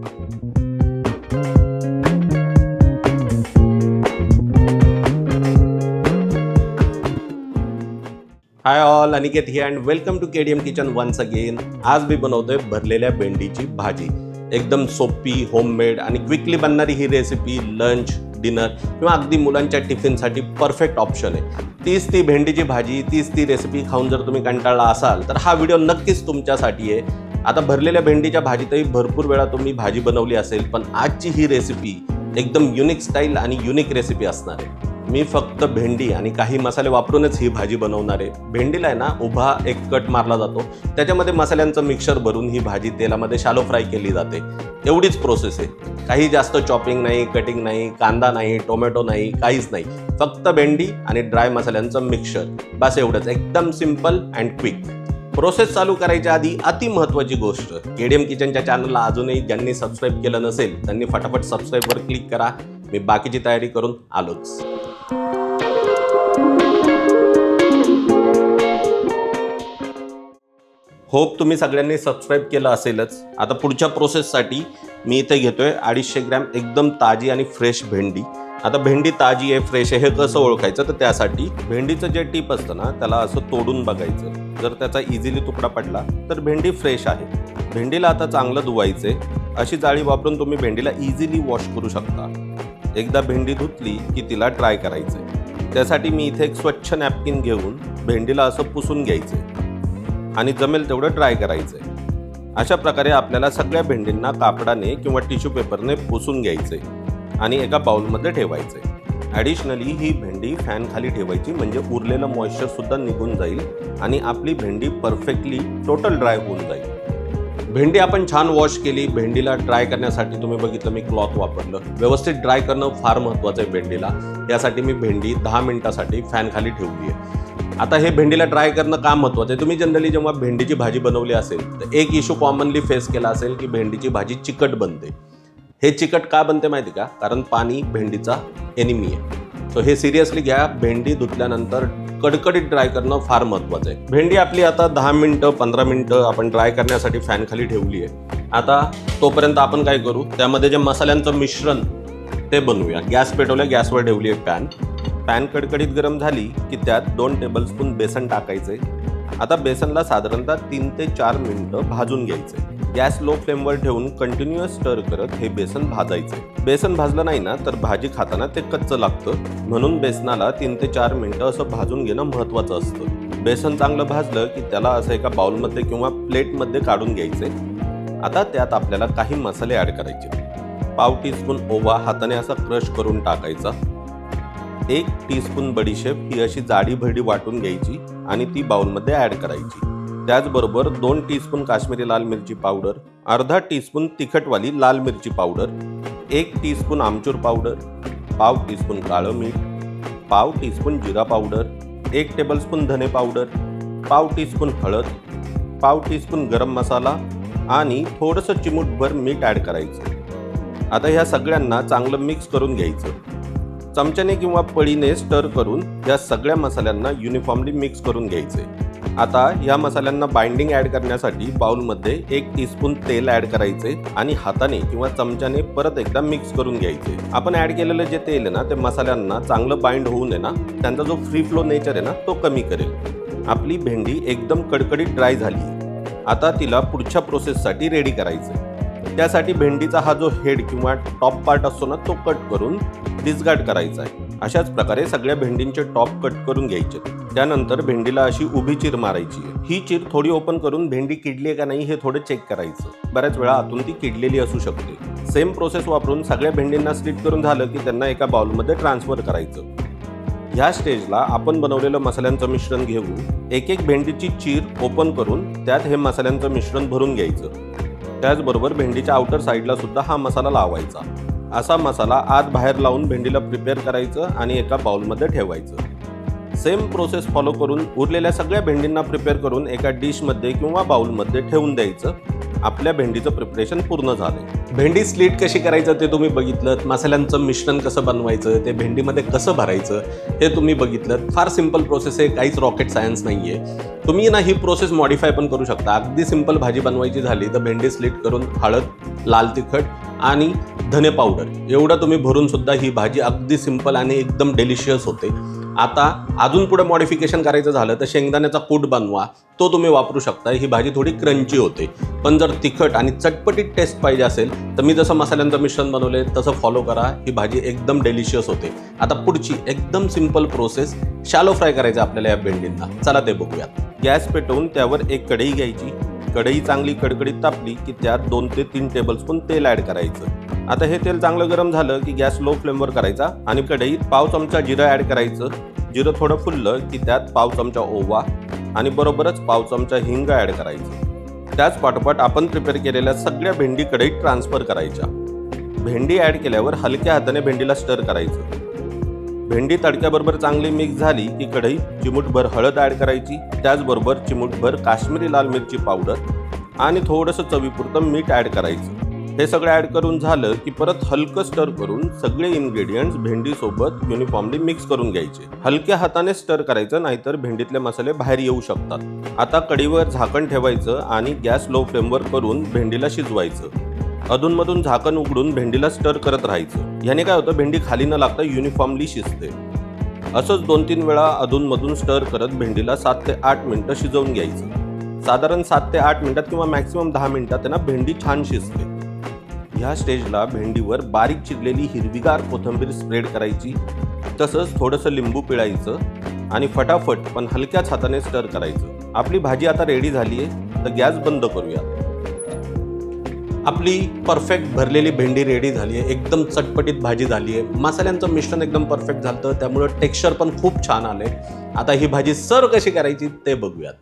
High all, Aniket here and welcome to KDM kitchen once again. आज मी बनवतोय भरलेल्या भेंडीची भाजी. एकदम सोपी, होममेड आणि क्विकली बनणारी ही रेसिपी लंच, डिनर किंवा अगदी मुलांच्या टिफिनसाठी परफेक्ट ऑप्शन आहे. तीच ती भेंडीची भाजी, तीच ती रेसिपी खाऊन जर तुम्ही कंटाळला असाल तर हा व्हिडिओ नक्कीच तुमच्यासाठी आहे. आता भरलेल्या भेंडीच्या भाजीतही भरपूर वेळा तुम्ही भाजी बनवली असेल, पण आजची ही रेसिपी एकदम युनिक स्टाईल आणि युनिक रेसिपी असणार आहे. मी फक्त भेंडी आणि काही मसाले वापरूनच ही भाजी बनवणार आहे. भेंडीला आहे ना उभा एक कट मारला जातो, त्याच्यामध्ये मसाल्यांचं मिक्सर भरून ही भाजी तेलामध्ये शालो फ्राय केली जाते. एवढीच प्रोसेस आहे. काही जास्त चॉपिंग नाही, कटिंग नाही, कांदा नाही, टोमॅटो नाही, काहीच नाही. फक्त भेंडी आणि ड्राय मसाल्यांचं मिक्सर, बस एवढंच. एकदम सिम्पल अँड क्विक. प्रोसेस चालू करायच्या आधी अति महत्त्वाची गोष्ट, केडीएम किचनच्या चॅनलला अजूनही ज्यांनी सबस्क्राईब केलं नसेल त्यांनी फटाफट सबस्क्राईबवर क्लिक करा. मी बाकीची तयारी करून आलोच. होप तुम्ही सगळ्यांनी सबस्क्राईब केलं असेलच. आता पुढच्या प्रोसेससाठी मी इथे घेतोय 250 ग्रॅम एकदम ताजी आणि फ्रेश भेंडी. आता भेंडी ताजी आहे, फ्रेश आहे हे कसं ओळखायचं, तर त्यासाठी भेंडीचं जे टीप असतं ना त्याला असं तोडून बघायचं. जर त्याचा इझिली तुकडा पडला तर भेंडी फ्रेश आहे. भेंडीला आता चांगलं धुवायचे. अशी जाळी वापरून तुम्ही भेंडीला इझिली वॉश करू शकता. एकदा भेंडी धुतली की तिला ड्राय करायचे. त्यासाठी मी इथे एक स्वच्छ नॅपकिन घेऊन भेंडीला असं पुसून घ्यायचे आणि जमेल तेवढं ड्राय करायचे. अशा प्रकारे आपल्याला सगळ्या भेंडींना कापडाने किंवा टिश्यू पेपरने पुसून घ्यायचे आणि एका बाउलमध्ये ठेवायचे. ॲडिशनली ही भेंडी फॅन खाली ठेवायची, म्हणजे उरलेलं मॉइश्चरसुद्धा निघून जाईल आणि आपली भेंडी परफेक्टली टोटल ड्राय होऊन जाईल. भेंडी आपण छान वॉश केली. भेंडीला ड्राय करण्यासाठी तुम्ही बघितलं मी क्लॉथ वापरलं. व्यवस्थित ड्राय करणं फार महत्त्वाचं आहे भेंडीला. यासाठी मी भेंडी 10 मिनिटासाठी फॅन खाली ठेवली आहे. आता हे भेंडीला ड्राय करणं का महत्त्वाचं आहे, तुम्ही जनरली जेव्हा भेंडीची भाजी बनवली असेल तर एक इश्यू कॉमनली फेस केला असेल की भेंडीची भाजी चिकट बनते. हे चिकट का बनते माहिती का? कारण पाणी भेंडीचा एनिमी आहे. सो हे सिरियसली घ्या. भेंडी धुतल्यानंतर कडकडीत ड्राय करणं फार महत्त्वाचं आहे. भेंडी आपली आता 10 मिनिटं 15 मिनिटं आपण ड्राय करण्यासाठी फॅन खाली ठेवली आहे. आता तोपर्यंत आपण काय करू, त्यामध्ये जे मसाल्यांचं मिश्रण ते बनवूया. गॅस पेटवल्या, गॅसवर ठेवली एक पॅन कडकडीत गरम झाली की त्यात 2 टेबलस्पून बेसन टाकायचे. आता बेसनला साधारणतः 3 ते 4 मिनिटं भाजून घ्यायचे. गॅस लो फ्लेमवर ठेवून कंटिन्युअस स्टर करत हे बेसन भाजायचे. बेसन भाजलं नाही ना तर भाजी खाताना ते कच्चं लागतं, म्हणून बेसनाला 3 ते 4 मिनिटं असं भाजून घेणं महत्त्वाचं असतं. बेसन चांगलं भाजलं की त्याला असं एका बाउलमध्ये किंवा प्लेटमध्ये काढून घ्यायचे. आता त्यात आपल्याला काही मसाले ॲड करायचे. पाव टीस्पून ओवा हाताने असा क्रश करून टाकायचा. 1 टीस्पून बडीशेप ही अशी जाडी भरडी वाटून घ्यायची आणि ती बाउलमध्ये ॲड करायची. त्याचबरोबर 2 टीस्पून काश्मीरी लाल मिरची पावडर, अर्धा टीस्पून तिखटवाली लाल मिरची पावडर, 1 टीस्पून आमचूर पावडर, पाव टीस्पून काळं मीठ, पाव टीस्पून जिरा पावडर, 1 टेबलस्पून धने पावडर, पाव टीस्पून हळद, पाव टीस्पून गरम मसाला आणि थोडंसं चिमूटभर मीठ ॲड करायचं. आता ह्या सगळ्यांना चांगलं मिक्स करून घ्यायचं. चमच्याने किंवा पळीने स्टर करून या सगळ्या मसाल्यांना युनिफॉर्मली मिक्स करून घ्यायचे. आता या मसाल्यांना बाइंडिंग ॲड करण्यासाठी बाउलमध्ये 1 टीस्पून तेल ॲड करायचे आणि हाताने किंवा चमच्याने परत एकदा मिक्स करून घ्यायचे. आपण ॲड केलेलं जे तेल आहे ना ते मसाल्यांना चांगलं बाइंड होऊन आहे ना त्यांचा जो फ्री फ्लो नेचर आहे ना तो कमी करेल. आपली भेंडी एकदम कडकडीत ड्राय झाली. आता तिला पुढच्या प्रोसेससाठी रेडी करायचं. त्यासाठी भेंडीचा हा जो हेड किंवा टॉप पार्ट असतो ना तो कट करून डिसगार्ड करायचा आहे. अशाच प्रकारे सगळ्या भेंडींचे टॉप कट करून घ्यायचे. त्यानंतर भेंडीला अशी उभी चीर मारायची आहे. ही चीर थोडी ओपन करून भेंडी किडली आहे का नाही हे थोडं चेक करायचं. बऱ्याच वेळा आतून ती किडलेली असू शकते. सेम प्रोसेस वापरून सगळ्या भेंडींना स्लिट करून झालं की त्यांना एका बाउलमध्ये ट्रान्सफर करायचं. ह्या स्टेजला आपण बनवलेलं मसाल्यांचं मिश्रण घेऊन एक भेंडीची चीर ओपन करून त्यात हे मसाल्यांचं मिश्रण भरून घ्यायचं. त्याचबरोबर भेंडीच्या आउटर साईडला सुद्धा हा मसाला लावायचा. असा मसाला आत बाहेर लावून भेंडीला प्रिपेअर करायचं आणि एका बाउलमध्ये ठेवायचं. सेम प्रोसेस फॉलो करून उरलेल्या सगळ्या भेंडींना प्रिपेअर करून एका डिशमध्ये किंवा बाउलमध्ये ठेवून द्यायचं. आपल्या भेंडीचं प्रिपरेशन पूर्ण झालंय। भेंडी स्लीट कशी करायचं ते तुम्ही बघितलं, मसाल्यांचं मिश्रण कसं बनवायचं, ते भेंडीमध्ये कसं भरायचं हे तुम्ही बघितलं। फार सिंपल प्रोसेस आहे, काहीच रॉकेट सायन्स नाहीये। तुम्ही ना ही प्रोसेस मॉडिफाय पण करू शकता। अगदी सिंपल भाजी बनवायची झाली तर भेंडी स्लीट करून हळद, लाल तिखट आणि धने पावडर एवढं तुम्ही भरून सुद्धा ही भाजी अगदी सिंपल आणि एकदम डेलिशियस होते। आता अजून पुढे मॉडिफिकेशन करायचं झालं तर शेंगदाण्याचा कूट बनवा, तो तुम्ही वापरू शकता। ही भाजी थोडी क्रंची होते, पण जर तिखट आणि चटपटीत टेस्ट पाहिजे असेल तर मी जसं मसाल्यांचं मिश्रण बनवले तसं फॉलो करा, ही भाजी एकदम डेलिशियस होते। आता पुढची एकदम सिंपल प्रोसेस, शॅलो फ्राय करायचं आपल्याला या भेंडींना। चला ते बघूयात। गॅस पेटवून त्यावर एक कढई घ्यायची। कढई चांगली कडकडीत तापली की त्यात 2 ते 3 टेबलस्पून तेल ॲड करायचं। आता हे तेल चांगलं गरम झालं की गॅस लो फ्लेमवर करायचा आणि कढईत पाव चमचा जिरं ॲड करायचं। जिरं थोडं फुललं की त्यात पाव चमचा ओवा आणि बरोबरच पाव चमचा हिंग ॲड करायचं। त्याच पाठोपाठ आपण प्रिपेअर केलेल्या सगळ्या भेंडी कढईत ट्रान्सफर करायच्या। भेंडी ॲड केल्यावर हलक्या हाताने भेंडीला स्टर करायचं। भेंडी तडक्याबरोबर चांगली मिक्स झाली की कढईत चिमूटभर हळद ॲड करायची, त्याचबरोबर चिमूटभर काश्मीरी लाल मिरची पावडर आणि थोडंसं चवीपुरतं मीठ ॲड करायचं। हे सगळं ॲड करून झालं की परत हलकं स्टर करून सगळे इन्ग्रेडियंट्स भेंडीसोबत युनिफॉर्मली मिक्स करून घ्यायचे। हलक्या हाताने स्टर करायचं, नाहीतर भेंडीतले मसाले बाहेर येऊ शकतात। आता कढईवर झाकण ठेवायचं आणि गॅस लो फ्लेमवर करून भेंडीला शिजवायचं। अधूनमधून झाकण उघडून भेंडीला स्टर करत राहायचं। याने काय होतं, भेंडी खाली न लागता युनिफॉर्मली शिजते। असंच 2-3 वेळा अधूनमधून स्टर करत भेंडीला 7 ते 8 मिनिटं शिजवून घ्यायचं। साधारण 7 ते 8 मिनिटात किंवा मॅक्सिमम 10 मिनिटात ना भेंडी छान शिजते। ह्या स्टेजला भेंडीवर बारीक चिरलेली हिरवीगार कोथिंबीर स्प्रेड करायची, तसंच थोडंसं लिंबू पिळायचं आणि फटाफट पण हलक्याच हाताने स्टर करायचं। आपली भाजी आता रेडी झाली आहे, तर गॅस बंद करूया। आपली परफेक्ट भरलेली भेंडी रेडी झाली आहे, एकदम चटपटीत भाजी झाली आहे। मसाल्यांचं मिश्रण एकदम परफेक्ट झालं, त्यामुळं टेक्स्चर पण खूप छान आले। आता ही भाजी सर्व कशी करायची ते बघूयात।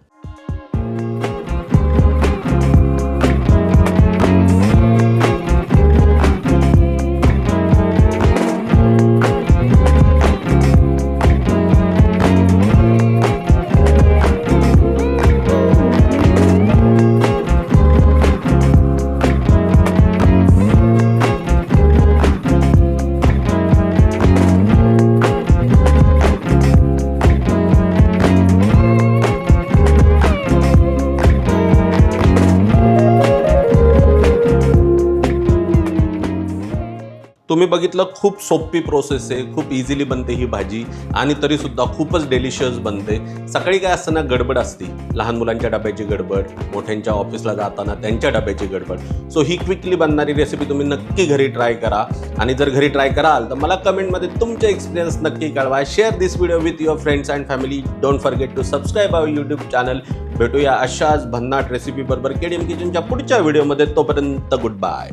तुम्ही बघितलं, खूप सोपी प्रोसेस आहे, खूप इझिली बनते ही भाजी आणि तरीसुद्धा खूपच डेलिशियस बनते। सकाळी काय असतं ना, गडबड असते, लहान मुलांच्या डब्याची गडबड, मोठ्यांच्या ऑफिसला जाताना त्यांच्या डब्याची गडबड। सो ही क्विकली बनणारी रेसिपी तुम्ही नक्की घरी ट्राय करा आणि जर घरी ट्राय कराल तर मला कमेंटमध्ये तुमचे एक्सपिरियन्स नक्की कळवा। Share this video with your friends and family. Don't forget to subscribe our YouTube channel. भेटूया अशाच भन्नाट रेसिपी बरोबर केडीएम किचनच्या पुढच्या व्हिडिओमध्ये। तोपर्यंत गुड बाय।